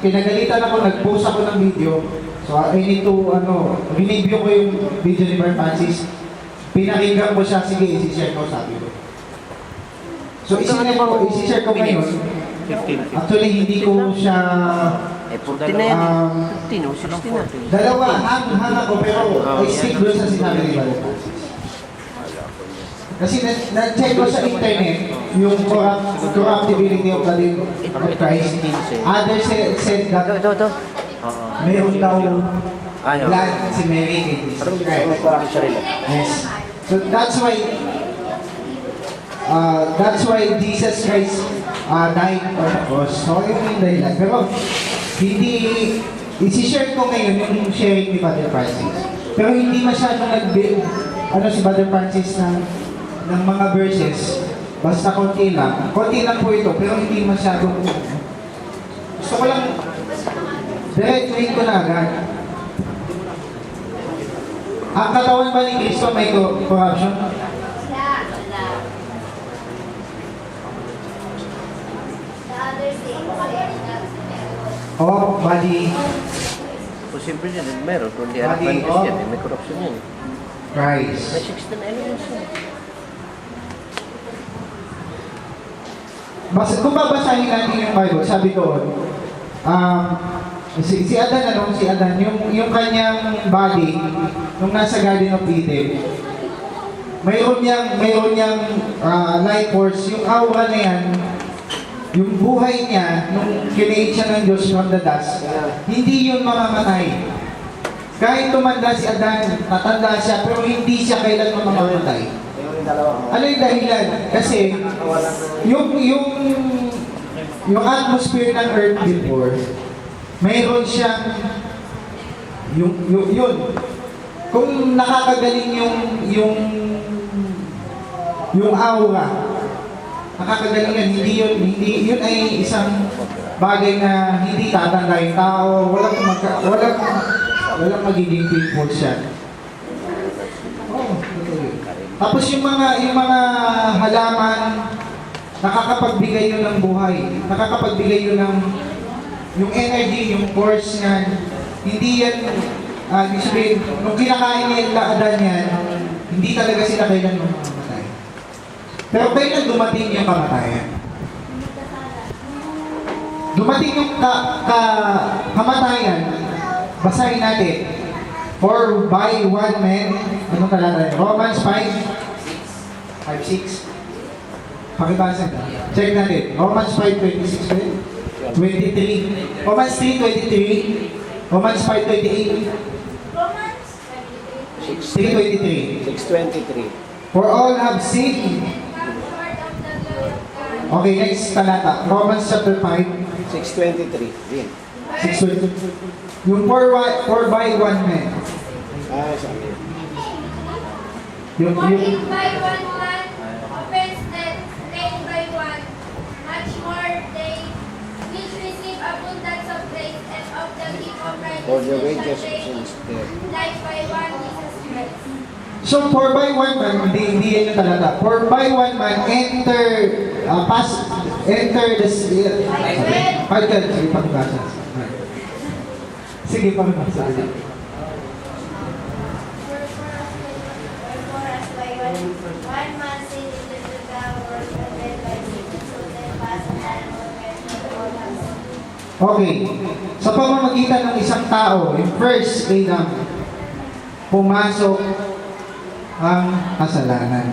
Pinagalitan ako, nag-post ako ng video. So I need to, review ko yung video ni Brother Francis. Pinakinggan ko siya, sige, isi-share ko, sabi ko. So isi-share ko ngayon. Actually, hindi ko siya... 14 na yan. 15 o 16 na. Dalawa, hang ako, pero I stick doon sa sinabi ni Brother Francis. Kasi na-check ko sa internet, yung corruptibility of the name of Christ. Others said that mayroon daw blood si Mary kay Jesus Christ. Yes. So that's why Jesus Christ died on the cross. So yun yung dahilan. Pero hindi, isi-share ko ngayon yung sharing ni Brother Francis. Pero hindi masyadong nag-build si Brother Francis ng mga verses. Basta konti lang. Konti lang po ito, pero hindi masyadong... Gusto ko lang diretsuhin ko na agad. Ang katawan ba ni Kristo may corruption? Oh, body. Posible yan, meron. Kung di anak Body man of yan, may corruption yan. Christ. May 16 elements yan. Kung babasahin natin yung Bible, sabi doon, si Adan, yung kanyang body, nung nasa Garden of Eden, mayroon niyang life force, yung aura na yan, yung buhay niya, nung kinate siya ng Diyos from the dust, hindi yun mamamatay. Kahit tumanda si Adan, tatanda siya, pero hindi siya kailan mamamatay. Ano yung dahilan? Kasi yung atmosphere ng Earth before, mayroon siyang yun. Kung nakakagaling yung aura, nakakagaling yan, hindi yun ay isang bagay na hindi tatanda yung tao, walang magiging painful siya. Tapos yung mga halaman, nakakapagbigay yun ng buhay. Nakakapagbigay yun ng yung energy, yung force niyan. Hindi yan, sabihin, nung kinakain nila Adan yan, hindi talaga sila kailan mamamatay. Pero kailan dumating yung kamatayan? Dumating yung kamatayan, basahin natin. For by one man, anong talata yun? Romans 5:6. Pakibasa na. Check natin. Romans 5:26 ba yun? 23. Romans 3:23. Romans 5:28. Romans 3:23. 6:23. For all have sinned. Okay, next talata. Romans chapter 5. 6:23. Yan. 6:23. Yung for by one man. Sabi. For if by one man offense that slain by one, much more they which receive abundance of grace and of the gift of For the righteousness wages of shall sin reign is death. life by one Jesus Christ. So, for by one man, hindi yan yung talata. For by one man, enter the... Sige, pakibasa. Sige, pakibasa. Wherefore as by one man sin entered into the world, and then by sin, so then passed all men. Okay. Sa pamamagitan ng isang tao, yung first Adam, pumasok ang kasalanan.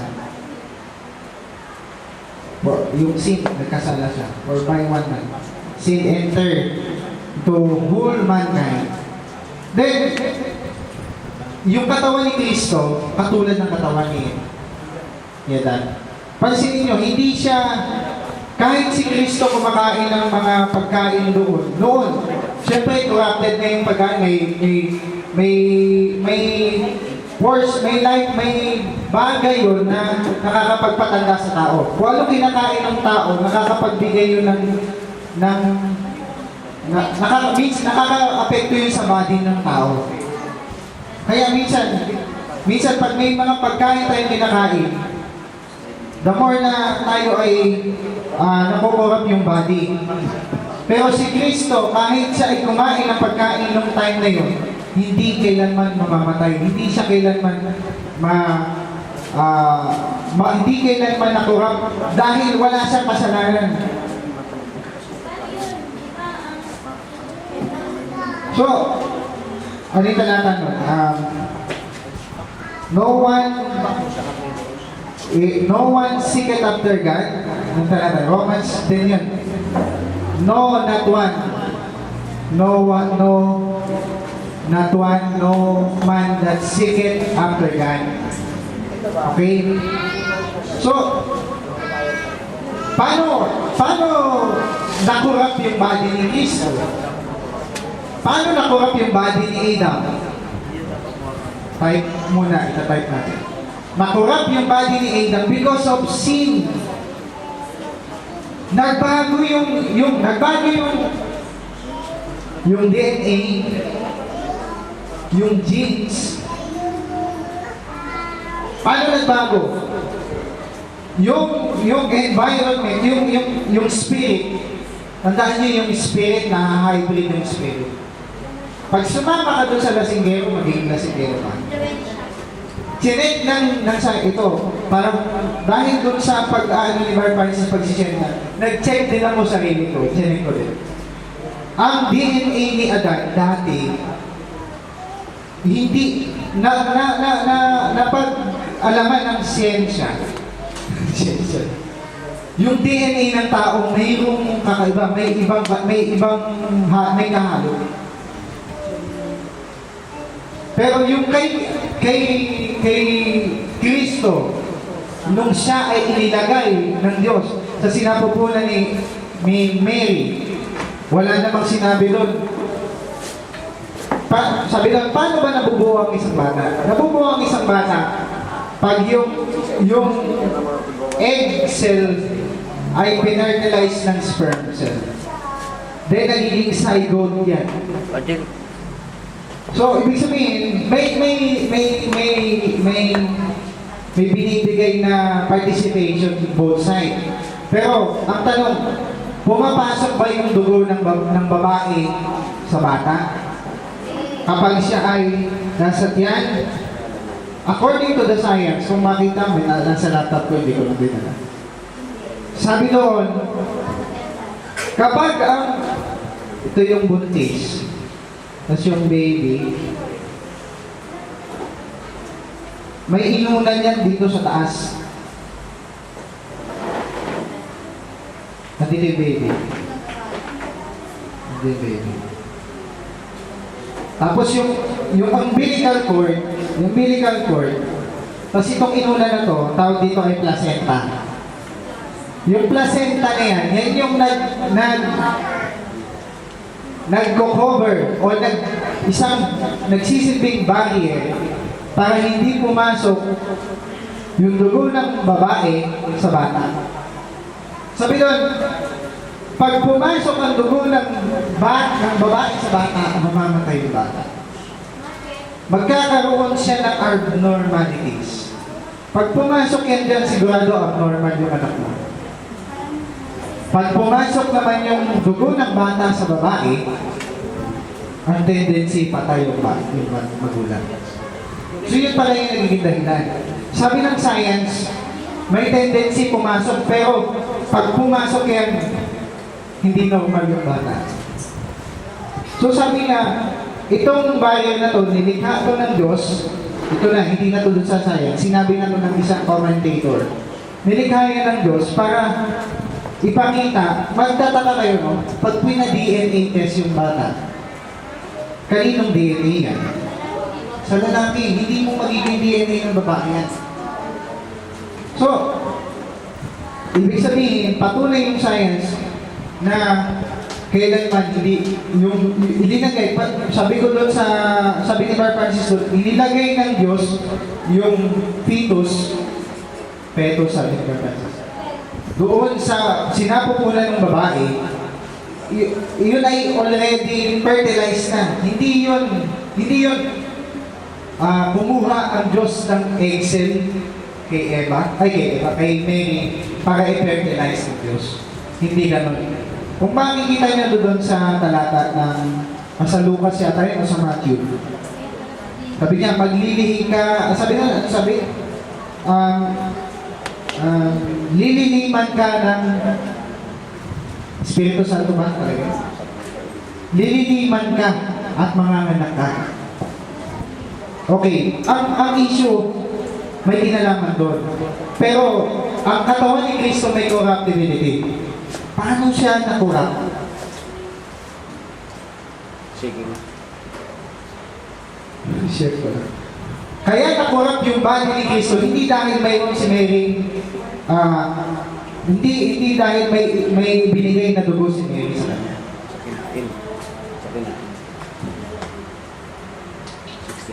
Yung sin, nagkasala siya. Or by one man. Sin entered to whole mankind. Then, yung katawan ni Kristo, katulad ng katawan ni Adan. Pansinin nyo, hindi siya, kahit si Kristo kumakain ng mga pagkain noon, syempre corrupted na yung pagkain, may force, may life, may bagay yun na nakakapagpatanda sa tao. Kung ano kinakain ng tao, nakakapagbigay yun nakaka-apekto yun sa body ng tao. Kaya minsan pag may mga pagkain tayong kinakain, the more na tayo ay nakukurap yung body. Pero si Kristo, kahit siya ay kumain ng pagkain ng time na yun, hindi kailanman mamamatay. Hindi siya kailanman hindi kailanman nakurap dahil wala siyang kasalanan. So, ano yung talata nun? No one seeketh after God. Yung talata, Romans 10 yun. No, not one. No one, no, not one, no man that seeketh after God. Okay? So, paano nakurap yung body ni Cristo? Paano nakurap yung body ni Adam? Type muna, ita-type natin. Nakurap yung body ni Adam because of sin. Nagbago yung DNA, yung genes. Paano nagbago? Yung environment, yung spirit. Tandaan niyo yung spirit, na-hybrid yung spirit. Pag sumama ka doon sa lasinggero, magiging lasinggero ka. Chinek ng sa ito, parang dahil doon sa pag-ano ni Mark Francis pag-share na, nag-check din ako sarili ko, chinek ko din. Ang DNA ni Adan dati, hindi, napag-alaman ng siyensya. Yung DNA ng tao, mayroong kakaiba, may kahalo. Pero yung kay Kristo, nung siya ay inilagay ng Diyos sa sinapupunan ni Mary, wala namang sinabi doon. Sabi doon, paano ba nabubuo ang isang bata? Nabubuo ang isang bata pag yung egg cell ay pinertilize ng sperm cell. Then nagiging zygote yan. So, ibig sabihin, may binibigay na participation both side. Pero, ang tanong, pumapasok ba yung dugo ng babae sa bata? Kapag siya ay nasa tiyan? According to the science, kung makita mo, nasa laptop ko, hindi ko lang dinala. Sabi doon, kapag ito yung buntis, tapos yung baby, may inunan yan dito sa taas. Nandito yung baby. Nandito yung baby. Tapos yung umbilical cord, tapos itong inunan na to, tawag dito ay placenta. Yung placenta na yan yung nagko-cover o nagsisilbing barrier para hindi pumasok yung dugo ng babae sa bata. Sabi doon, pag pumasok ang dugo ng babae sa bata, mamamatay yung bata. Magkakaroon siya ng abnormalities. Pag pumasok yan dyan, sigurado abnormal yung anak mo. Pag pumasok naman yung dugo ng bata sa babae, ang tendency patay yung magulang. So yun pala yung nagiging dahilan. Sabi ng science, may tendency pumasok, pero pag pumasok yan, hindi normal yung bata. So sabi nga, itong barrier na to, nilikha to ng Diyos, ito na, hindi na to dun sa science, sinabi na to ng isang commentator. Nilikha yan ng Diyos para ipakita, magtataka kayo, no? Pag pina-DNA test yung bata, kaninong DNA yan? Sa lalaki, hindi mo magiging DNA ng babae yan. So, ibig sabihin, patunay yung science na kailanman yung ilinagay, sabi ko doon sabi ni Mark Francis doon, inilagay ng Diyos yung fetus, sabi ni Mark Francis. Doon sa sinapupunan ng babae, yun ay already fertilized na. Hindi yun kumuha ang Diyos ng egg cell kay Mary para i-fertilize ng Diyos. Hindi ganun. Kung makikita niyo doon sa talata ng sa Lucas yata yun o sa Matthew. Sabi niya, maglilihi ka, liliniman ka ng Espiritu Santo ba? Liliniman ka at manganganak ka. Okay, ang issue, may kinalaman doon. Pero, ang katawan ni Kristo may corruptibility. Paano siya na-corrupt? Sige. Share ko lang. Kaya na-corrupt yung body ni Kristo, hindi dahil mayroon si Mary, hindi dahil may binigay na dugo si Mary sa kanya.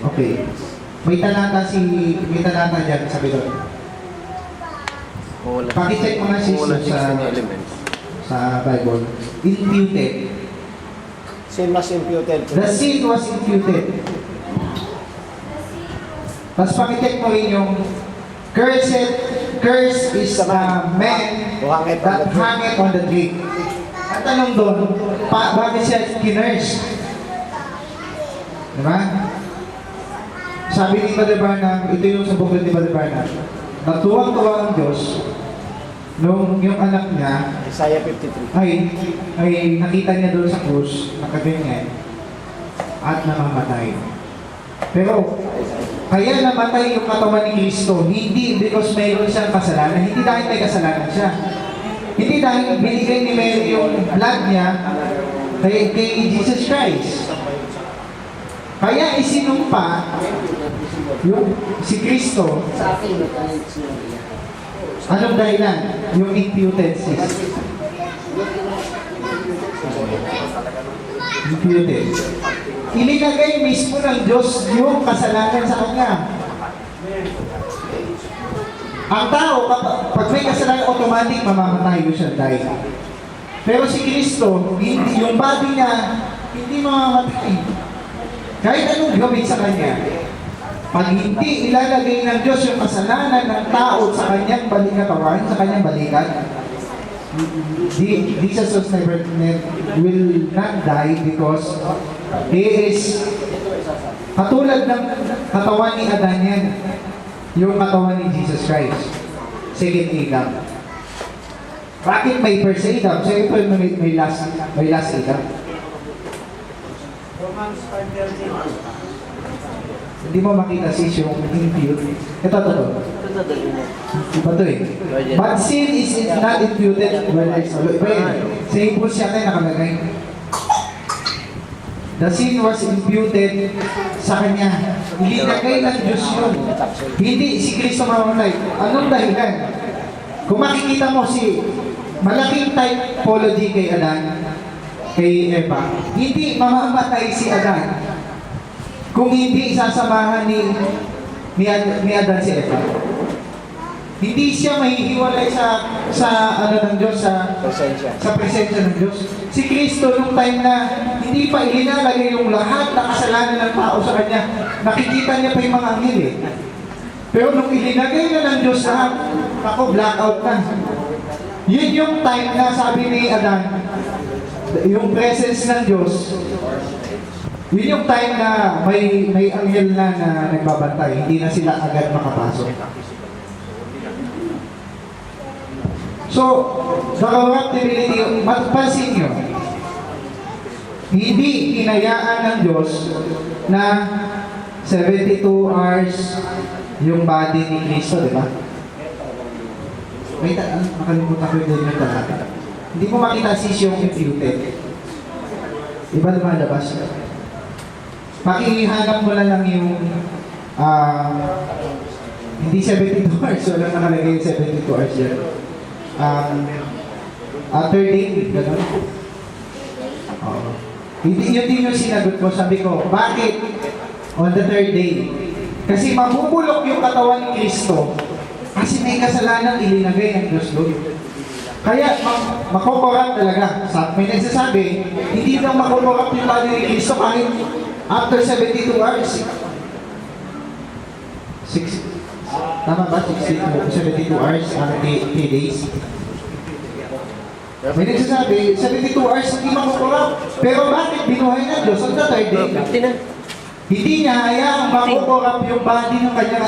Okay. May talata dyan, sabi doon. Pakicheck mo na si sa Bible. Imputed. Sin mas imputed. The sin was imputed. Tapos pakicheck mo rin yung curse is the man that hangeth on the tree. Ang tanong doon, bakit siya kinurse? Diba? Sabi ni Brother Barnum, ito yung sa bukod ni Brother Barnum, natuwang-tuwa ang Diyos nung yung anak niya Isaiah 53. ay nakita niya doon sa krus, nakaganyan, at namamatay. Pero, kaya namatay yung katawan ni Kristo, hindi because mayroon siyang kasalanan, hindi dahil may kasalanan siya. Hindi dahil binigay ni Mary yung blood niya kay Jesus Christ. Kaya isinumpa yung si Kristo. Anong dahilan? Yung imputed sin. Imputed. Ilinagay mismo ng Diyos yung kasalanan sa kanya. Ang tao, pag may kasalanan, automatic mamamatay yung siya dahil. Pero si Kristo, hindi, yung body niya, hindi mamamatay. Kahit anong gawin sa kanya, pag hindi ilalagay ng Diyos yung kasalanan ng tao sa kanyang balikatawan, sa kanyang balikat, Jesus will not die because he is katulad ng katawan ni Adan yan, yung katawan ni Jesus Christ. Second Adam. Bakit may first Adam? So ito may last Adam. Hindi mo makita sis yung impute. Ito. Iba to eh. But sin is not imputed when it's sa Hebrews siya tayo nakalagay. The sin was imputed sa kanya. Ilinagay ng Diyos yun. Hindi si Kristo mamamatay. Anong dahilan? Kung makikita mo si malaking typology kay Adan, kay Eva, hindi mamamatay si Adan kung hindi sasamahan ni Adan si Eva. Hindi siya mahihiwalay sa ano ng Diyos, sa presensya ng Diyos. Si Kristo nung time na hindi pa ilinalagay yung lahat na kasalanan ng tao sa kanya, nakikita niya pa yung mga anghel eh. Pero nung ilinagay na ng Diyos lahat, ako blackout na. Yun yung time na sabi ni Adan, yung presence ng Diyos, yun yung time na may anghel na nagbabantay, hindi na sila agad makapasok. So, the corruptibility, magpansin nyo, hindi hinayaan ng Diyos na 72 hours yung body ni Kristo, di ba? Wait, nakalimutan ko din yung talata. Hindi mo makita sis yung imputed. Iba lumalabas. Makihanap mo na lang yung hindi 72 hours, wala nakalagay yung 72 hours yan. Third day, gano'n. Yun din yung sinagot ko, sabi ko, bakit on the third day? Kasi mabubulok yung katawan ni Kristo kasi may kasalanan ilinagay ng Diyos doon. Kaya makokorrupt talaga. May nagsasabi, hindi daw makokorrupt yung body ni Kristo kahit after 72 hours. Tama ba? 72 hours, 3 days. May nagsasabi, 72 hours hindi makukurap. Pero bakit binuhay ng Diyos on the third day? 50 na. Hindi niya hayaang makukurap yung body ng kanyang